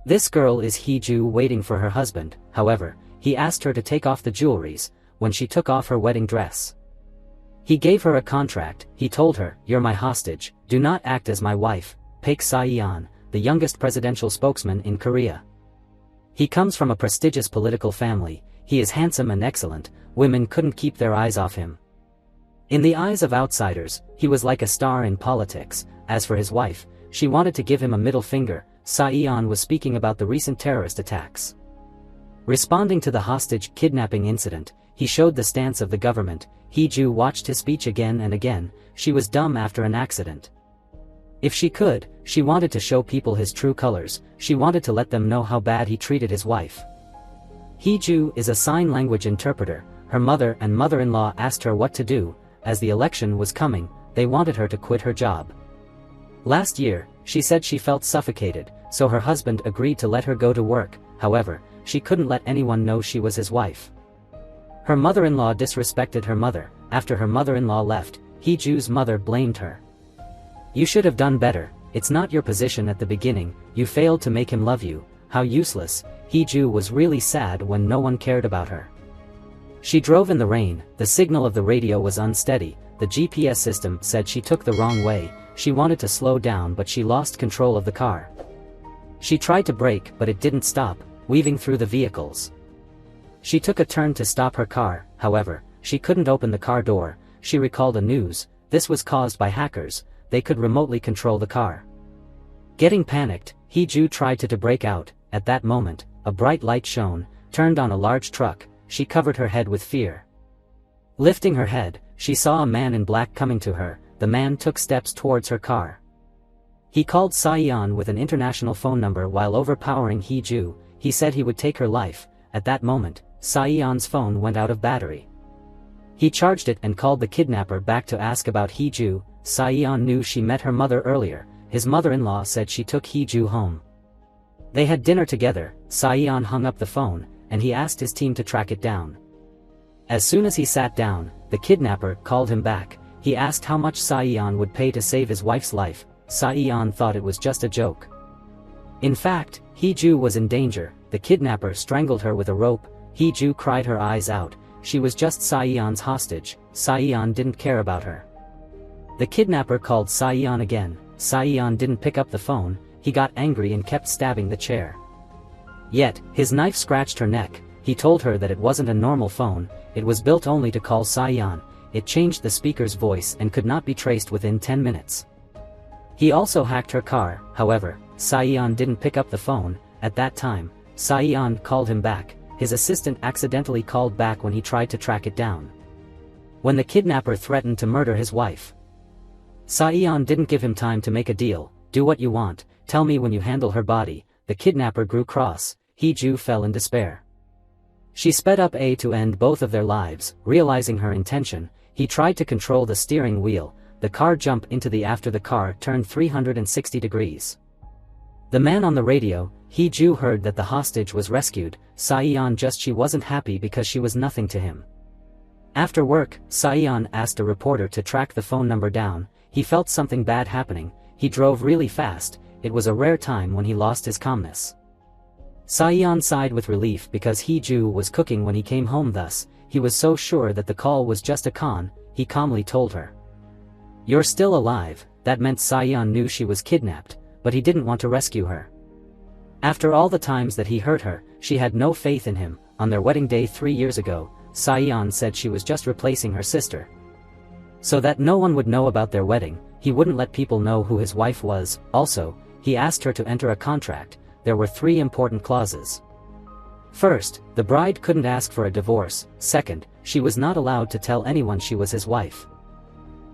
This girl is Hee-ju waiting for her husband. However, he asked her to take off the jewelries. When she took off her wedding dress, he gave her a contract. He told her, "You're my hostage, do not act as my wife." Park Se-yeon, the youngest presidential spokesman in Korea. He comes from a prestigious political family. He is handsome and excellent. Women couldn't keep their eyes off him. In the eyes of outsiders, he was like a star in politics. As for his wife, she wanted to give him a middle finger. Se-yeon was speaking about the recent terrorist attacks. Responding to the hostage kidnapping incident, he showed the stance of the government. Hee-ju watched his speech again and again. She was dumb after an accident. If she could, she wanted to show people his true colors. She wanted to let them know how bad he treated his wife. Hee-ju is a sign language interpreter. Her mother and mother-in-law asked her what to do. As the election was coming, they wanted her to quit her job. Last year, she said she felt suffocated, so her husband agreed to let her go to work. However, she couldn't let anyone know she was his wife. Her mother-in-law disrespected her mother. After her mother-in-law left, Hee-ju's mother blamed her. "You should have done better. It's not your position at the beginning. You failed to make him love you. How useless." Hee-ju was really sad when no one cared about her. She drove in the rain. The signal of the radio was unsteady. The GPS system said she took the wrong way. She wanted to slow down, but she lost control of the car. She tried to brake, but it didn't stop, weaving through the vehicles. She took a turn to stop her car. However, she couldn't open the car door. She recalled a news. This was caused by hackers. They could remotely control the car. Getting panicked, Hee-ju tried to break out. At that moment, a bright light shone, turned on a large truck. She covered her head with fear. Lifting her head, she saw a man in black coming to her. The man took steps towards her car. He called Se-yeon with an international phone number while overpowering Hee-ju. He said he would take her life. At that moment, Se-yeon's phone went out of battery. He charged it and called the kidnapper back to ask about Hee-ju. Se-yeon knew she met her mother earlier. His mother-in-law said she took Hee-ju home. They had dinner together. Se-yeon hung up the phone, and he asked his team to track it down. As soon as he sat down, the kidnapper called him back. He asked how much Se-yeon would pay to save his wife's life. Se-yeon thought it was just a joke. In fact, Hee-ju was in danger. The kidnapper strangled her with a rope. Hee-ju cried her eyes out. She was just Se-yeon's hostage. Se-yeon didn't care about her. The kidnapper called Se-yeon again. Se-yeon didn't pick up the phone. He got angry and kept stabbing the chair. Yet, his knife scratched her neck. He told her that it wasn't a normal phone. It was built only to call Se-yeon. It changed the speaker's voice and could not be traced within 10 minutes. He also hacked her car. However, Se-yeon didn't pick up the phone. At that time, Se-yeon called him back. His assistant accidentally called back when he tried to track it down. When the kidnapper threatened to murder his wife, Se-yeon didn't give him time to make a deal. "Do what you want, tell me when you handle her body." The kidnapper grew cross. Hee-ju fell in despair. She sped up to end both of their lives. Realizing her intention, he tried to control the steering wheel. The car jumped into the after the car turned 360 degrees. The man on the radio, Hee-ju heard that the hostage was rescued. Se-yeon she wasn't happy because she was nothing to him. After work, Se-yeon asked a reporter to track the phone number down. He felt something bad happening. He drove really fast. It was a rare time when he lost his calmness. Se-yeon sighed with relief because Hee-ju was cooking when he came home. Thus, he was so sure that the call was just a con. He calmly told her, "You're still alive." That meant Se-yeon knew she was kidnapped, but he didn't want to rescue her. After all the times that he hurt her, she had no faith in him. On their wedding day 3 years ago, Se-yeon said she was just replacing her sister. So that no one would know about their wedding, he wouldn't let people know who his wife was. Also, he asked her to enter a contract. There were 3 important clauses. First, the bride couldn't ask for a divorce. Second, she was not allowed to tell anyone she was his wife.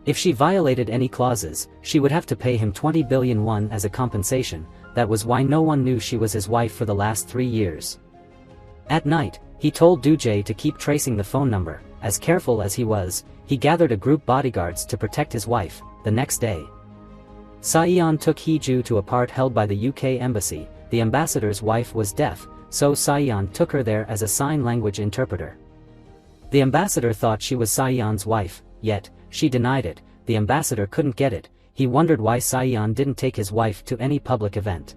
If she violated any clauses, she would have to pay him 20 billion won as a compensation. That was why no one knew she was his wife for the last 3 years. At night, he told Doo-jae to keep tracing the phone number. As careful as he was, he gathered a group bodyguards to protect his wife. The next day, Se-yeon took Hee-ju to a part held by the UK embassy. The ambassador's wife was deaf, so Se-yeon took her there as a sign language interpreter. The ambassador thought she was Se-yeon's wife, yet, she denied it. The ambassador couldn't get it. He wondered why Se-yeon didn't take his wife to any public event.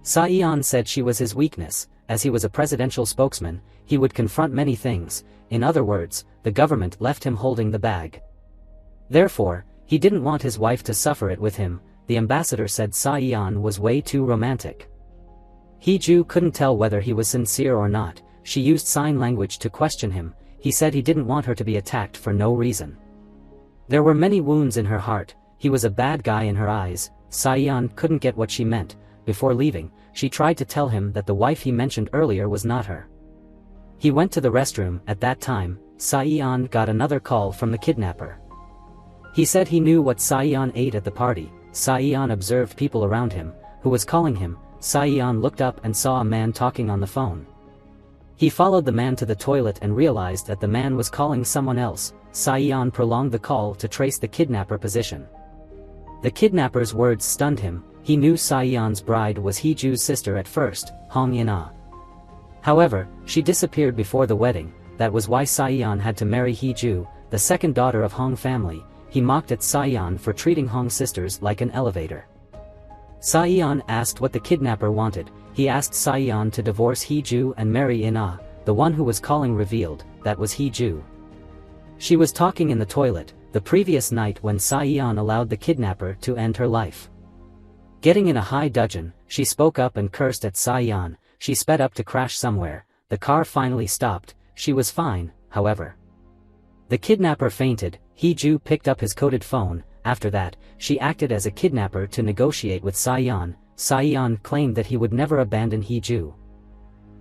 Saiyan said she was his weakness. As he was a presidential spokesman, he would confront many things. In other words, the government left him holding the bag. Therefore, he didn't want his wife to suffer it with him. The ambassador said Saiyan was way too romantic. Hee-ju couldn't tell whether he was sincere or not. She used sign language to question him. He said he didn't want her to be attacked for no reason. There were many wounds in her heart. He was a bad guy in her eyes. Saiyan couldn't get what she meant. Before leaving, she tried to tell him that the wife he mentioned earlier was not her. He went to the restroom. At that time, Saiyan got another call from the kidnapper. He said he knew what Saiyan ate at the party. Saiyan observed people around him, who was calling him. Saiyan looked up and saw a man talking on the phone. He followed the man to the toilet and realized that the man was calling someone else. Saiyan prolonged the call to trace the kidnapper position. The kidnapper's words stunned him. He knew Saiyan's bride was Hee-ju's sister at first, Hong Yin-ah. However, she disappeared before the wedding. That was why Saiyan had to marry Hee-ju, the second daughter of Hong family. He mocked at Saiyan for treating Hong's sisters like an elevator. Saiyan asked what the kidnapper wanted. He asked Saiyan to divorce Hee-ju and marry Yin-ah. The one who was calling revealed that was Hee-ju. She was talking in the toilet the previous night when Saiyan allowed the kidnapper to end her life. Getting in a high dudgeon, she spoke up and cursed at Saiyan. She sped up to crash somewhere. The car finally stopped. She was fine, however. The kidnapper fainted. Hee-ju picked up his coded phone. After that, she acted as a kidnapper to negotiate with Saiyan. Saiyan claimed that he would never abandon Hee-ju.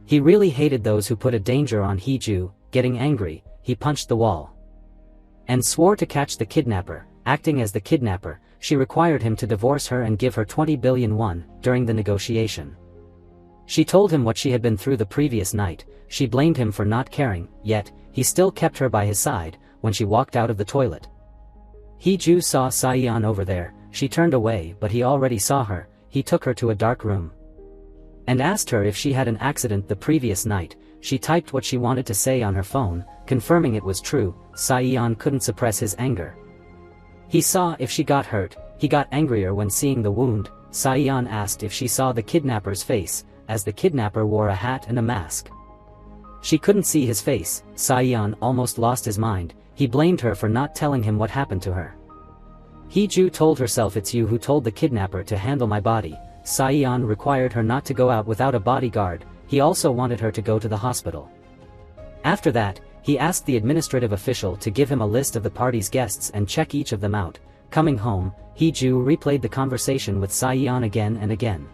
He really hated those who put a danger on Hee-ju. Getting angry, he punched the wall and swore to catch the kidnapper. Acting as the kidnapper, she required him to divorce her and give her 20 billion won. During the negotiation, she told him what she had been through the previous night. She blamed him for not caring, yet he still kept her by his side when she walked out of the toilet. Hee-ju saw Saiyan over there. She turned away, but he already saw her. He took her to a dark room and asked her if she had an accident the previous night. She typed what she wanted to say on her phone, confirming it was true. Saiyan couldn't suppress his anger. He saw if she got hurt. He got angrier when seeing the wound. Saiyan asked if she saw the kidnapper's face, as the kidnapper wore a hat and a mask. She couldn't see his face. Saiyan almost lost his mind. He blamed her for not telling him what happened to her. Hee-ju told herself, "It's you who told the kidnapper to handle my body." Saiyan required her not to go out without a bodyguard. He also wanted her to go to the hospital. After that, he asked the administrative official to give him a list of the party's guests and check each of them out. Coming home, Hee-ju replayed the conversation with Saiyan again and again.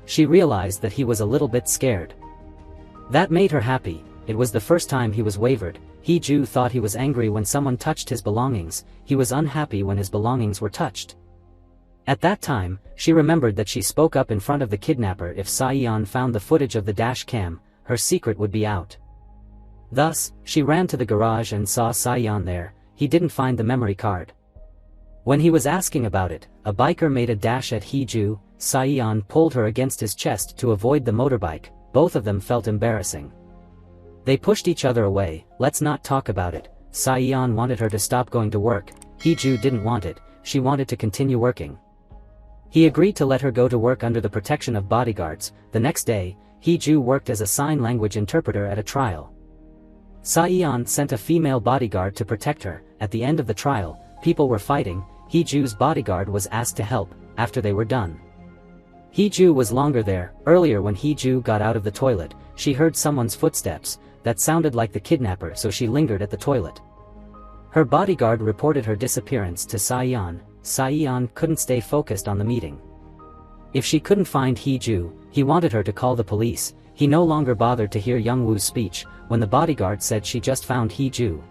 She realized that he was a little bit scared. That made her happy. It was the first time he was wavered. Hee-ju thought he was angry when someone touched his belongings. He was unhappy when his belongings were touched. At that time, she remembered that she spoke up in front of the kidnapper. If Saiyan found the footage of the dash cam, her secret would be out. Thus, she ran to the garage and saw Saiyan there. He didn't find the memory card. When he was asking about it, a biker made a dash at Hee-ju. Saiyan pulled her against his chest to avoid the motorbike. Both of them felt embarrassing. They pushed each other away. "Let's not talk about it." Saiyan wanted her to stop going to work. Hee-ju didn't want it. She wanted to continue working. He agreed to let her go to work under the protection of bodyguards. The next day, Hee-ju worked as a sign language interpreter at a trial. Saiyan sent a female bodyguard to protect her. At the end of the trial, people were fighting. Hee-ju's bodyguard was asked to help. After they were done, Hee-ju was longer there. Earlier, when Hee-ju got out of the toilet, she heard someone's footsteps that sounded like the kidnapper, so she lingered at the toilet. Her bodyguard reported her disappearance to Saiyan. Saiyan couldn't stay focused on the meeting. If she couldn't find Hee-ju, he wanted her to call the police. He no longer bothered to hear Young-woo's speech when the bodyguard said she just found Hee-ju.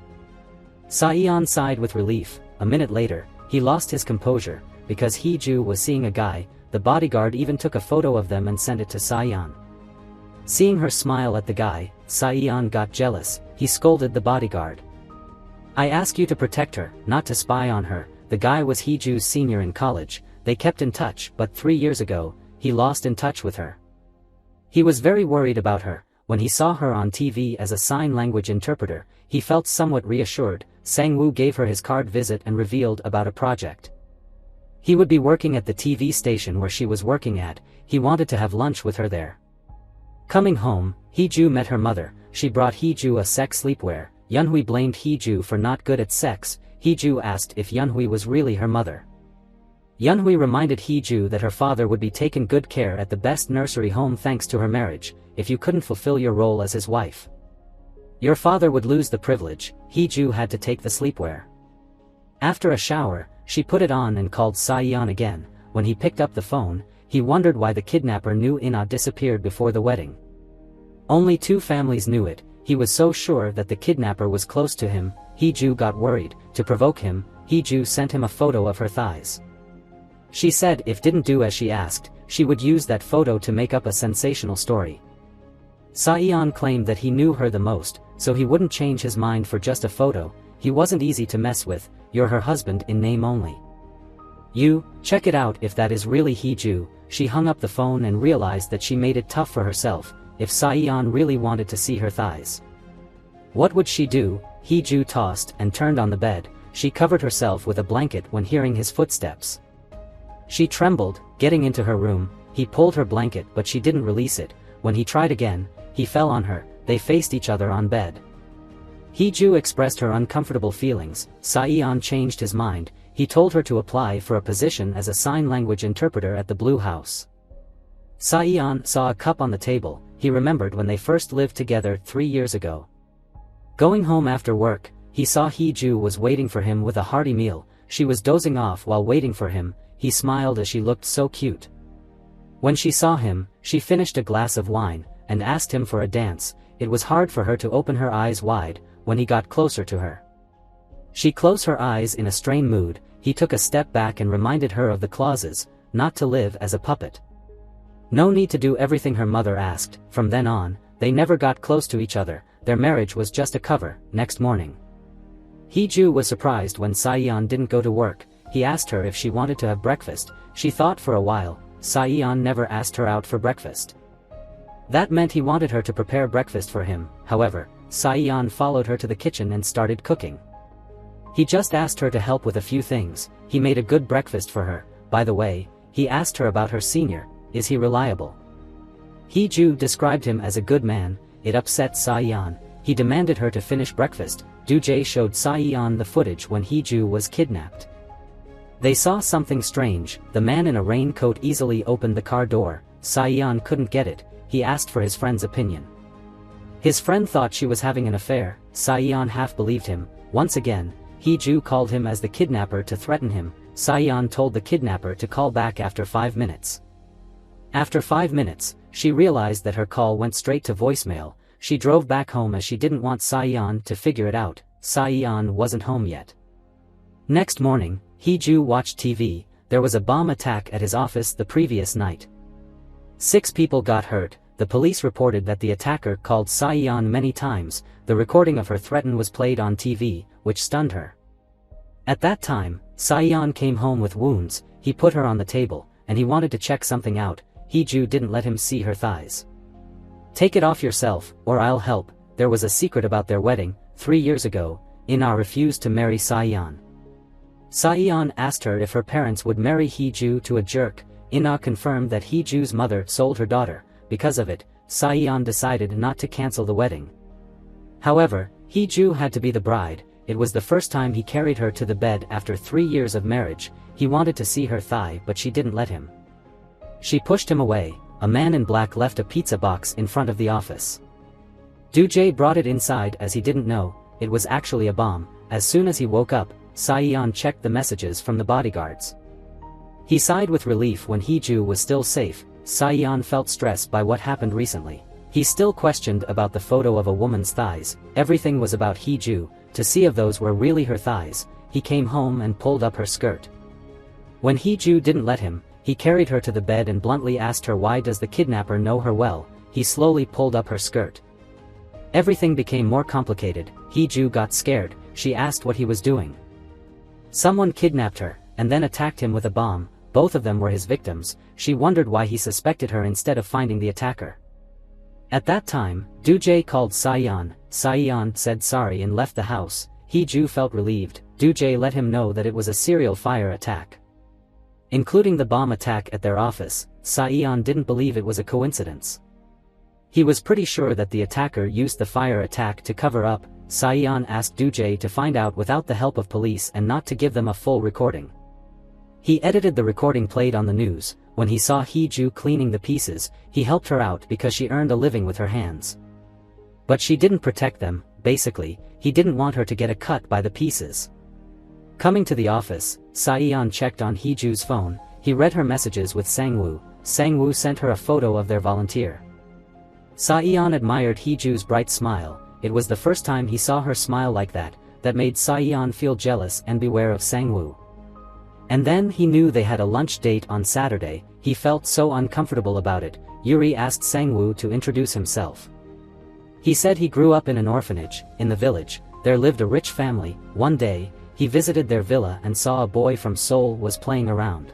Saiyan sighed with relief. A minute later, he lost his composure. Because Hee-ju was seeing a guy, the bodyguard even took a photo of them and sent it to Saiyan. Seeing her smile at the guy, Saiyan got jealous. He scolded the bodyguard. "I ask you to protect her, not to spy on her." The guy was Hee-ju's senior in college. They kept in touch, but 3 years ago, he lost in touch with her. He was very worried about her. When he saw her on TV as a sign language interpreter, he felt somewhat reassured. Sang-woo gave her his card visit and revealed about a project. He would be working at the TV station where she was working at. He wanted to have lunch with her there. Coming home, Hee-ju met her mother. She brought Hee-ju a sex sleepwear. Yeonhui blamed Hee-ju for not good at sex. Hee-ju asked if Yeonhui was really her mother. Yeonhui reminded Hee-ju that her father would be taken good care at the best nursery home thanks to her marriage. If you couldn't fulfill your role as his wife, your father would lose the privilege. Hee-ju had to take the sleepwear. After a shower, she put it on and called Saeon again. When he picked up the phone, he wondered why the kidnapper knew Ina disappeared before the wedding. Only two families knew it. He was so sure that the kidnapper was close to him. Hee-ju got worried. To provoke him, Hee-ju sent him a photo of her thighs. She said if didn't do as she asked, she would use that photo to make up a sensational story. Saeon claimed that he knew her the most, so he wouldn't change his mind for just a photo. He wasn't easy to mess with. You're her husband in name only. You, check it out if that is really Hee-ju. She hung up the phone and realized that she made it tough for herself. If Saeon really wanted to see her thighs, what would she do? Hee-ju tossed and turned on the bed. She covered herself with a blanket when hearing his footsteps. She trembled, getting into her room. He pulled her blanket but she didn't release it. When he tried again, he fell on her. They faced each other on bed. Hee-ju expressed her uncomfortable feelings. Saeon changed his mind. He told her to apply for a position as a sign language interpreter at the Blue House. Saeon saw a cup on the table. He remembered when they first lived together 3 years ago. Going home after work, he saw Hee-ju was waiting for him with a hearty meal. She was dozing off while waiting for him. He smiled as she looked so cute. When she saw him, she finished a glass of wine and asked him for a dance. It was hard for her to open her eyes wide when he got closer to her. She closed her eyes in a strained mood. He took a step back and reminded her of the clauses, not to live as a puppet. No need to do everything her mother asked. From then on, they never got close to each other. Their marriage was just a cover. Next morning, Hee-ju was surprised when Saeon didn't go to work. He asked her if she wanted to have breakfast. She thought for a while. Saeon never asked her out for breakfast. That meant he wanted her to prepare breakfast for him. However, Saeon followed her to the kitchen and started cooking. He just asked her to help with a few things. He made a good breakfast for her. By the way, he asked her about her senior. Is he reliable? Hee-ju described him as a good man. It upset Saeon. He demanded her to finish breakfast. Do-jae showed Saeon the footage when Hee-ju was kidnapped. They saw something strange. The man in a raincoat easily opened the car door. Saeon couldn't get it. He asked for his friend's opinion. His friend thought she was having an affair. Saeon half believed him. Once again, Hee-ju called him as the kidnapper to threaten him. Saeon told the kidnapper to call back after 5 minutes. After 5 minutes, she realized that her call went straight to voicemail. She drove back home as she didn't want Saeon to figure it out. Saeon wasn't home yet. Next morning, Hee-ju watched TV. There was a bomb attack at his office the previous night. 6 people got hurt. The police reported that the attacker called Saeon many times. The recording of her threat was played on TV, which stunned her. At that time, Saeon came home with wounds. He put her on the table, and he wanted to check something out. Hee-ju didn't let him see her thighs. Take it off yourself, or I'll help. There was a secret about their wedding. 3 years ago, Ina refused to marry Saeon. Saeon asked her if her parents would marry Hee-ju to a jerk. Ina confirmed that Hee-ju's mother sold her daughter. Because of it, Saeon decided not to cancel the wedding. However, Hee-ju had to be the bride. It was the first time he carried her to the bed after 3 years of marriage. He wanted to see her thigh but she didn't let him. She pushed him away. A man in black left a pizza box in front of the office. Do-jae brought it inside as he didn't know it was actually a bomb. As soon as he woke up, Saeon checked the messages from the bodyguards. He sighed with relief when Hee-ju was still safe. Saeon felt stressed by what happened recently. He still questioned about the photo of a woman's thighs. Everything was about Hee-ju. To see if those were really her thighs, he came home and pulled up her skirt. When Hee-ju didn't let him, he carried her to the bed and bluntly asked her why does the kidnapper know her well. He slowly pulled up her skirt. Everything became more complicated. Hee-ju got scared. She asked what he was doing. Someone kidnapped her, and then attacked him with a bomb. Both of them were his victims. She wondered why he suspected her instead of finding the attacker. At that time, Do-jae called Saeon. Saeon said sorry and left the house. Hee-ju felt relieved. Do-jae let him know that it was a serial fire attack. including the bomb attack at their office. Saiyan didn't believe it was a coincidence. He was pretty sure that the attacker used the fire attack to cover up. Saiyan asked Duje to find out without the help of police and not to give them a full recording. He edited the recording played on the news. When he saw Hee-ju cleaning the pieces, he helped her out because she earned a living with her hands. But she didn't protect them. Basically, he didn't want her to get a cut by the pieces. Coming to the office, Saiyan checked on Hee-ju's phone. He read her messages with Sang-woo. Sang-woo sent her a photo of their volunteer. Saiyan admired Hee-ju's bright smile. It was the first time he saw her smile like that. That made Saiyan feel jealous and beware of Sang-woo. And then he knew they had a lunch date on Saturday. He felt so uncomfortable about it. Yuri asked Sang-woo to introduce himself. He said he grew up in an orphanage. In the village, there lived a rich family. One day, he visited their villa and saw a boy from Seoul was playing around.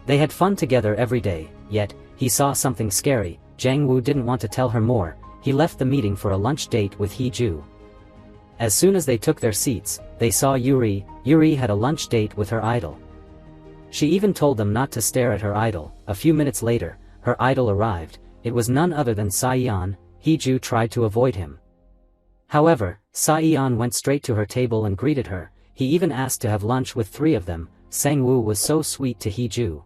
They had fun together every day, yet, he saw something scary. Jang-woo didn't want to tell her more. He left the meeting for a lunch date with Hee-ju. As soon as they took their seats, they saw Yuri. Yuri had a lunch date with her idol. She even told them not to stare at her idol. A few minutes later, her idol arrived. It was none other than Saiyan. Hee-ju tried to avoid him. However, Saiyan went straight to her table and greeted her. He even asked to have lunch with three of them. Sang-woo was so sweet to Hee-ju.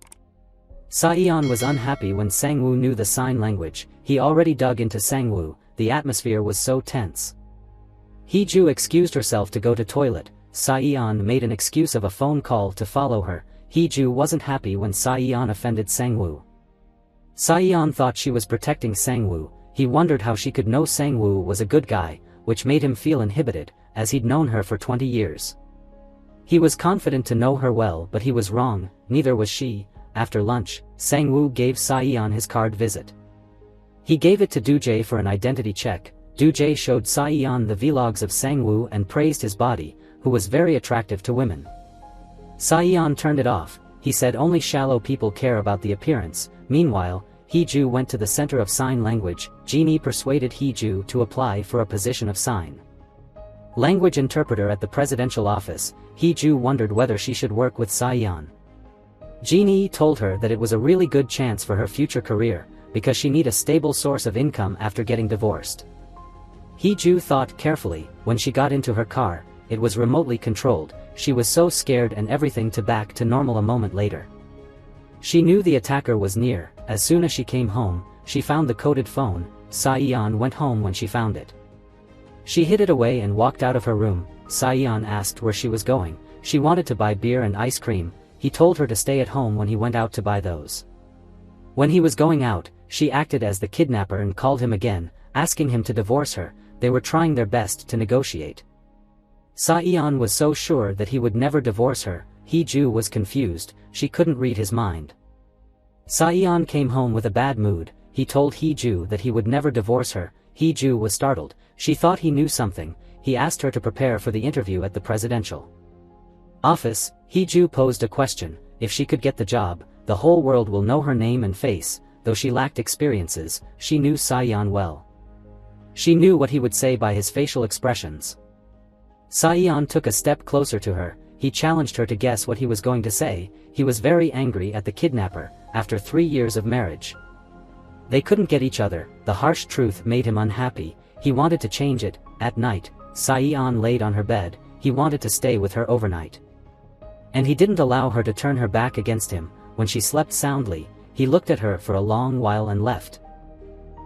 Saiyan was unhappy when Sang-woo knew the sign language. He already dug into Sang-woo. The atmosphere was so tense. Hee-ju excused herself to go to toilet. Saiyan made an excuse of a phone call to follow her. Hee-ju wasn't happy when Saiyan offended Sang-woo. Saiyan thought she was protecting Sang-woo. He wondered how she could know Sang-woo was a good guy, which made him feel inhibited, as he'd known her for 20 years. He was confident to know her well, but he was wrong. Neither was she. After lunch, Sang-woo gave Saiyan his card visit. He gave it to Duje for an identity check. Duje showed Saiyan the vlogs of Sang-woo and praised his body, who was very attractive to women. Saiyan turned it off. He said only shallow people care about the appearance. Meanwhile, Hee-ju went to the center of sign language. Genie persuaded Hee-ju to apply for a position of sign language interpreter at the presidential office. Hee-ju wondered whether she should work with Saiyan. Genie told her that it was a really good chance for her future career, because she needed a stable source of income after getting divorced. Hee-ju thought carefully. When she got into her car, it was remotely controlled. She was so scared and everything to back to normal a moment later. She knew the attacker was near. As soon as she came home, she found the coded phone. Saiyan went home when she found it. She hid it away and walked out of her room. Saiyan asked where she was going. She wanted to buy beer and ice cream. He told her to stay at home when he went out to buy those. When he was going out, she acted as the kidnapper and called him again, asking him to divorce her. They were trying their best to negotiate. Saiyan was so sure that he would never divorce her. Hee-ju was confused. She couldn't read his mind. Saiyan came home with a bad mood. He told Hee-ju that he would never divorce her. Hee-ju was startled. She thought he knew something. He asked her to prepare for the interview at the presidential office. Hee-ju posed a question. If she could get the job, the whole world will know her name and face. Though she lacked experiences, she knew Saiyan well. She knew what he would say by his facial expressions. Saiyan took a step closer to her. He challenged her to guess what he was going to say. He was very angry at the kidnapper. After 3 years of marriage, they couldn't get each other. The harsh truth made him unhappy. He wanted to change it. At night, Saiyan laid on her bed. He wanted to stay with her overnight. And he didn't allow her to turn her back against him. When she slept soundly, he looked at her for a long while and left.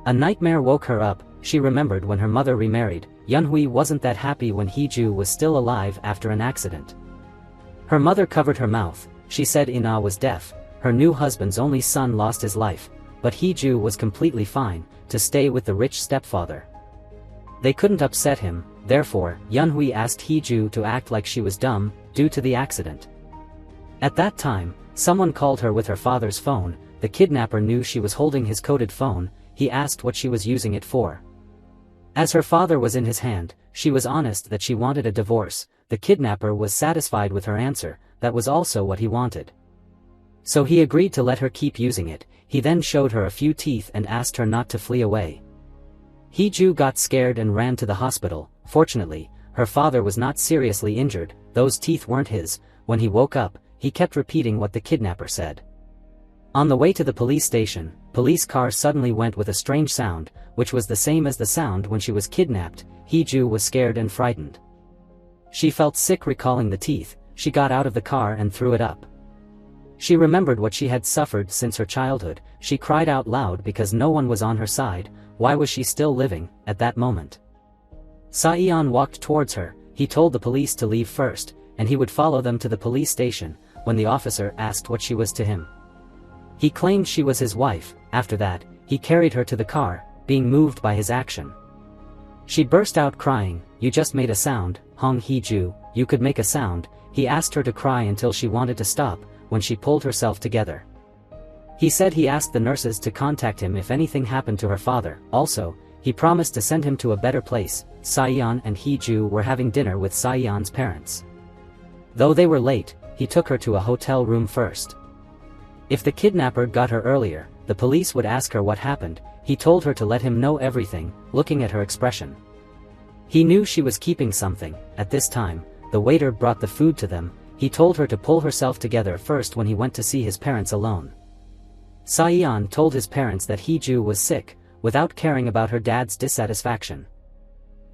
A nightmare woke her up. She remembered when her mother remarried. Yunhui wasn't that happy when Hee-ju was still alive after an accident. Her mother covered her mouth. She said Ina was deaf. Her new husband's only son lost his life, but Hee-ju was completely fine to stay with the rich stepfather. They couldn't upset him. Therefore, Yunhui asked Hee-ju to act like she was dumb due to the accident. At that time, someone called her with her father's phone. The kidnapper knew she was holding his coded phone. He asked what she was using it for. As her father was in his hand, she was honest that she wanted a divorce. The kidnapper was satisfied with her answer. That was also what he wanted. So he agreed to let her keep using it. He then showed her a few teeth and asked her not to flee away. Hee-ju got scared and ran to the hospital. Fortunately, her father was not seriously injured. Those teeth weren't his. When he woke up, he kept repeating what the kidnapper said. On the way to the police station, police car suddenly went with a strange sound, which was the same as the sound when she was kidnapped. Hee-ju was scared and frightened. She felt sick recalling the teeth. She got out of the car and threw it up. She remembered what she had suffered since her childhood. She cried out loud because no one was on her side. Why was she still living at that moment? Saeon walked towards her. He told the police to leave first, and he would follow them to the police station. When the officer asked what she was to him, he claimed she was his wife. After that, he carried her to the car, being moved by his action. She burst out crying. You just made a sound, Hong Hee-ju, you could make a sound. He asked her to cry until she wanted to stop. When she pulled herself together, he said he asked the nurses to contact him if anything happened to her father. Also, he promised to send him to a better place. Saeon and Hee-ju were having dinner with Saeon's parents. Though they were late, he took her to a hotel room first. If the kidnapper got her earlier, the police would ask her what happened. He told her to let him know everything, looking at her expression. He knew she was keeping something. At this time, the waiter brought the food to them. He told her to pull herself together first when he went to see his parents alone. Saeon told his parents that Hee-ju was sick, without caring about her dad's dissatisfaction.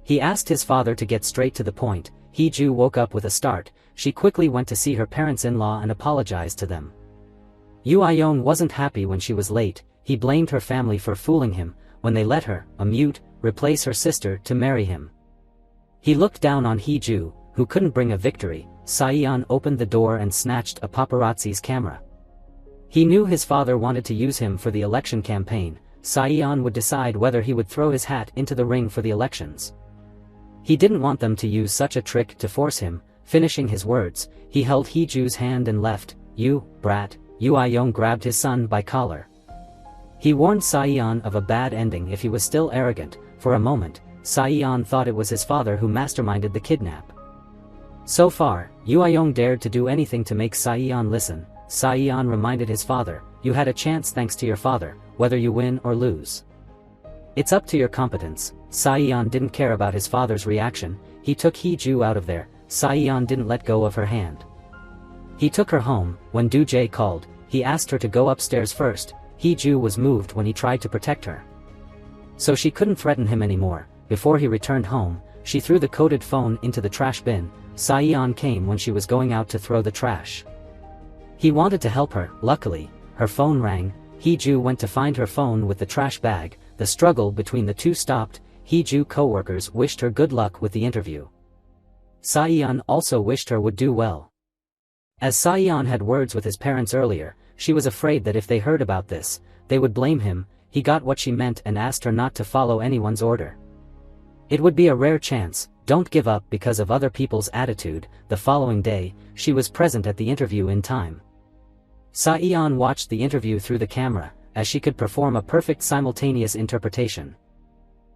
He asked his father to get straight to the point. Hee-ju woke up with a start. She quickly went to see her parents-in-law and apologized to them. Yoo Ayeon wasn't happy when she was late. He blamed her family for fooling him when they let her, a mute, replace her sister to marry him. He looked down on Hee-ju, who couldn't bring a victory. Saeon opened the door and snatched a paparazzi's camera. He knew his father wanted to use him for the election campaign. Saeon would decide whether he would throw his hat into the ring for the elections. He didn't want them to use such a trick to force him. Finishing his words, he held Hee-ju's hand and left. You, brat. Yoo Ayeon grabbed his son by collar. He warned Saeon of a bad ending if he was still arrogant. For a moment, Saeon thought it was his father who masterminded the kidnap. So far, Yoo Ayeon dared to do anything to make Saeon listen. Saeon reminded his father, you had a chance thanks to your father, whether you win or lose. It's up to your competence. Saeon didn't care about his father's reaction. He took Hee-ju out of there. Saeon didn't let go of her hand. He took her home. When Do-jae called, he asked her to go upstairs first. Hee-ju was moved when he tried to protect her, so she couldn't threaten him anymore. Before he returned home, she threw the coded phone into the trash bin. Saeon came when she was going out to throw the trash. He wanted to help her. Luckily, her phone rang. Hee-ju went to find her phone with the trash bag. The struggle between the two stopped. Hee-ju co-workers wished her good luck with the interview. Saeon also wished her would do well. As Saeon had words with his parents earlier, she was afraid that if they heard about this, they would blame him. He got what she meant and asked her not to follow anyone's order. It would be a rare chance. Don't give up because of other people's attitude. The following day, she was present at the interview in time. Saeon watched the interview through the camera, as she could perform a perfect simultaneous interpretation.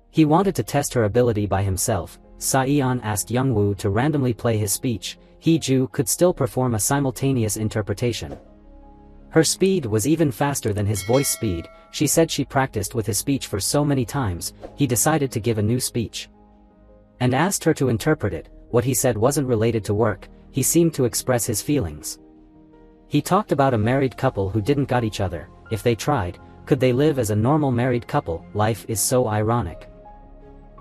He wanted to test her ability by himself. Saeon asked Youngwoo to randomly play his speech. Hee-ju could still perform a simultaneous interpretation. Her speed was even faster than his voice speed. She said she practiced with his speech for so many times. He decided to give a new speech and asked her to interpret it. What he said wasn't related to work. He seemed to express his feelings. He talked about a married couple who didn't got each other. If they tried, could they live as a normal married couple? Life is so ironic.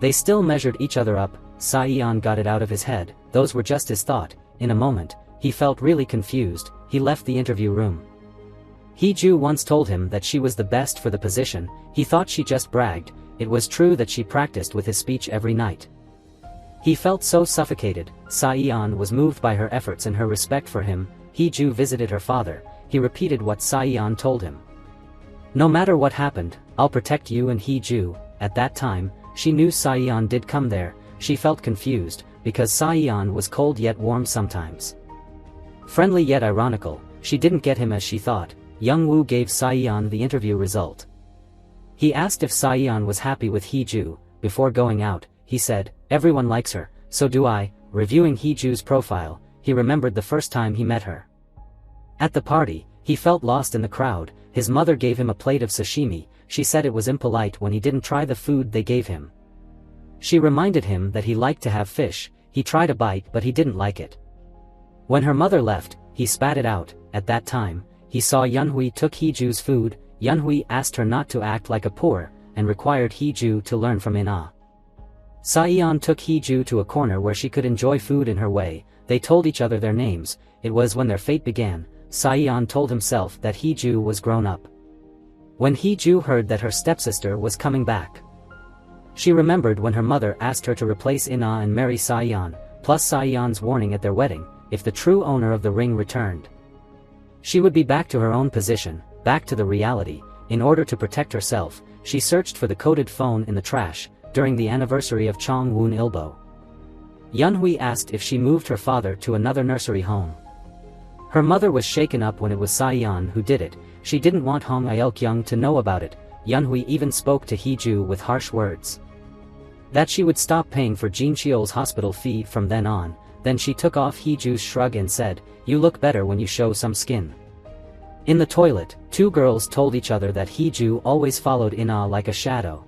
They still measured each other up. Saeon got it out of his head. Those were just his thought. In a moment, he felt really confused. He left the interview room. Hee-ju once told him that she was the best for the position. He thought she just bragged. It was true that she practiced with his speech every night. He felt so suffocated. Saeon was moved by her efforts and her respect for him. Hee-ju visited her father. He repeated what Saeon told him. No matter what happened, I'll protect you and Hee-ju. At that time, she knew Saeon did come there. She felt confused, because Saeon was cold yet warm sometimes. Friendly yet ironical. She didn't get him as she thought. Youngwoo gave Saeon the interview result. He asked if Saeon was happy with Hee-ju. Before going out, he said, everyone likes her, so do I. Reviewing Hee-ju's profile, he remembered the first time he met her. At the party, he felt lost in the crowd. His mother gave him a plate of sashimi. She said it was impolite when he didn't try the food they gave him. She reminded him that he liked to have fish. He tried a bite but he didn't like it. When her mother left, he spat it out. At that time, he saw Yunhui took Heeju's food. Yunhui asked her not to act like a poor, and required Heeju to learn from Ina. Saiyan took Heeju to a corner where she could enjoy food in her way. They told each other their names. It was when their fate began. Saiyan told himself that Heeju was grown up. When Heeju heard that her stepsister was coming back, she remembered when her mother asked her to replace Ina and marry Saiyan, plus Saiyan's warning at their wedding, if the true owner of the ring returned, she would be back to her own position, back to the reality. In order to protect herself, she searched for the coded phone in the trash. During the anniversary of Chong Woon Ilbo, Yunhui asked if she moved her father to another nursery home. Her mother was shaken up when it was Saiyan who did it. She didn't want Hong Ilkyung to know about it. Yunhui even spoke to Heeju with harsh words that she would stop paying for Jin Cheol's hospital fee from then on. Then she took off Heeju's shrug and said, "You look better when you show some skin." In the toilet, two girls told each other that Heeju always followed Ina like a shadow.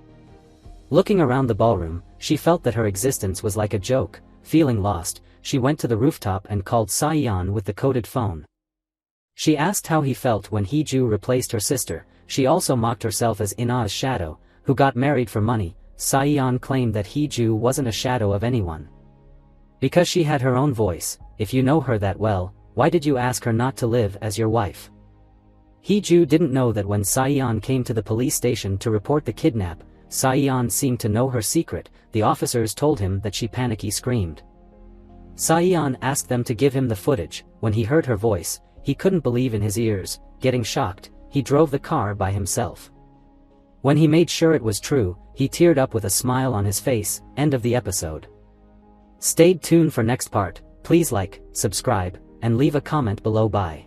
Looking around the ballroom, she felt that her existence was like a joke. Feeling lost, she went to the rooftop and called Saiyan with the coded phone. She asked how he felt when Heeju replaced her sister. She also mocked herself as Ina's shadow, who got married for money. Saiyan claimed that Heeju wasn't a shadow of anyone, because she had her own voice. If you know her that well, why did you ask her not to live as your wife? Heeju didn't know that when Saiyan came to the police station to report the kidnap, Saiyan seemed to know her secret. The officers told him that she panicky screamed. Saiyan asked them to give him the footage. When he heard her voice, he couldn't believe in his ears. Getting shocked, he drove the car by himself. When he made sure it was true, he teared up with a smile on his face. End of the episode. Stay tuned for next part. Please like, subscribe, and leave a comment below. Bye.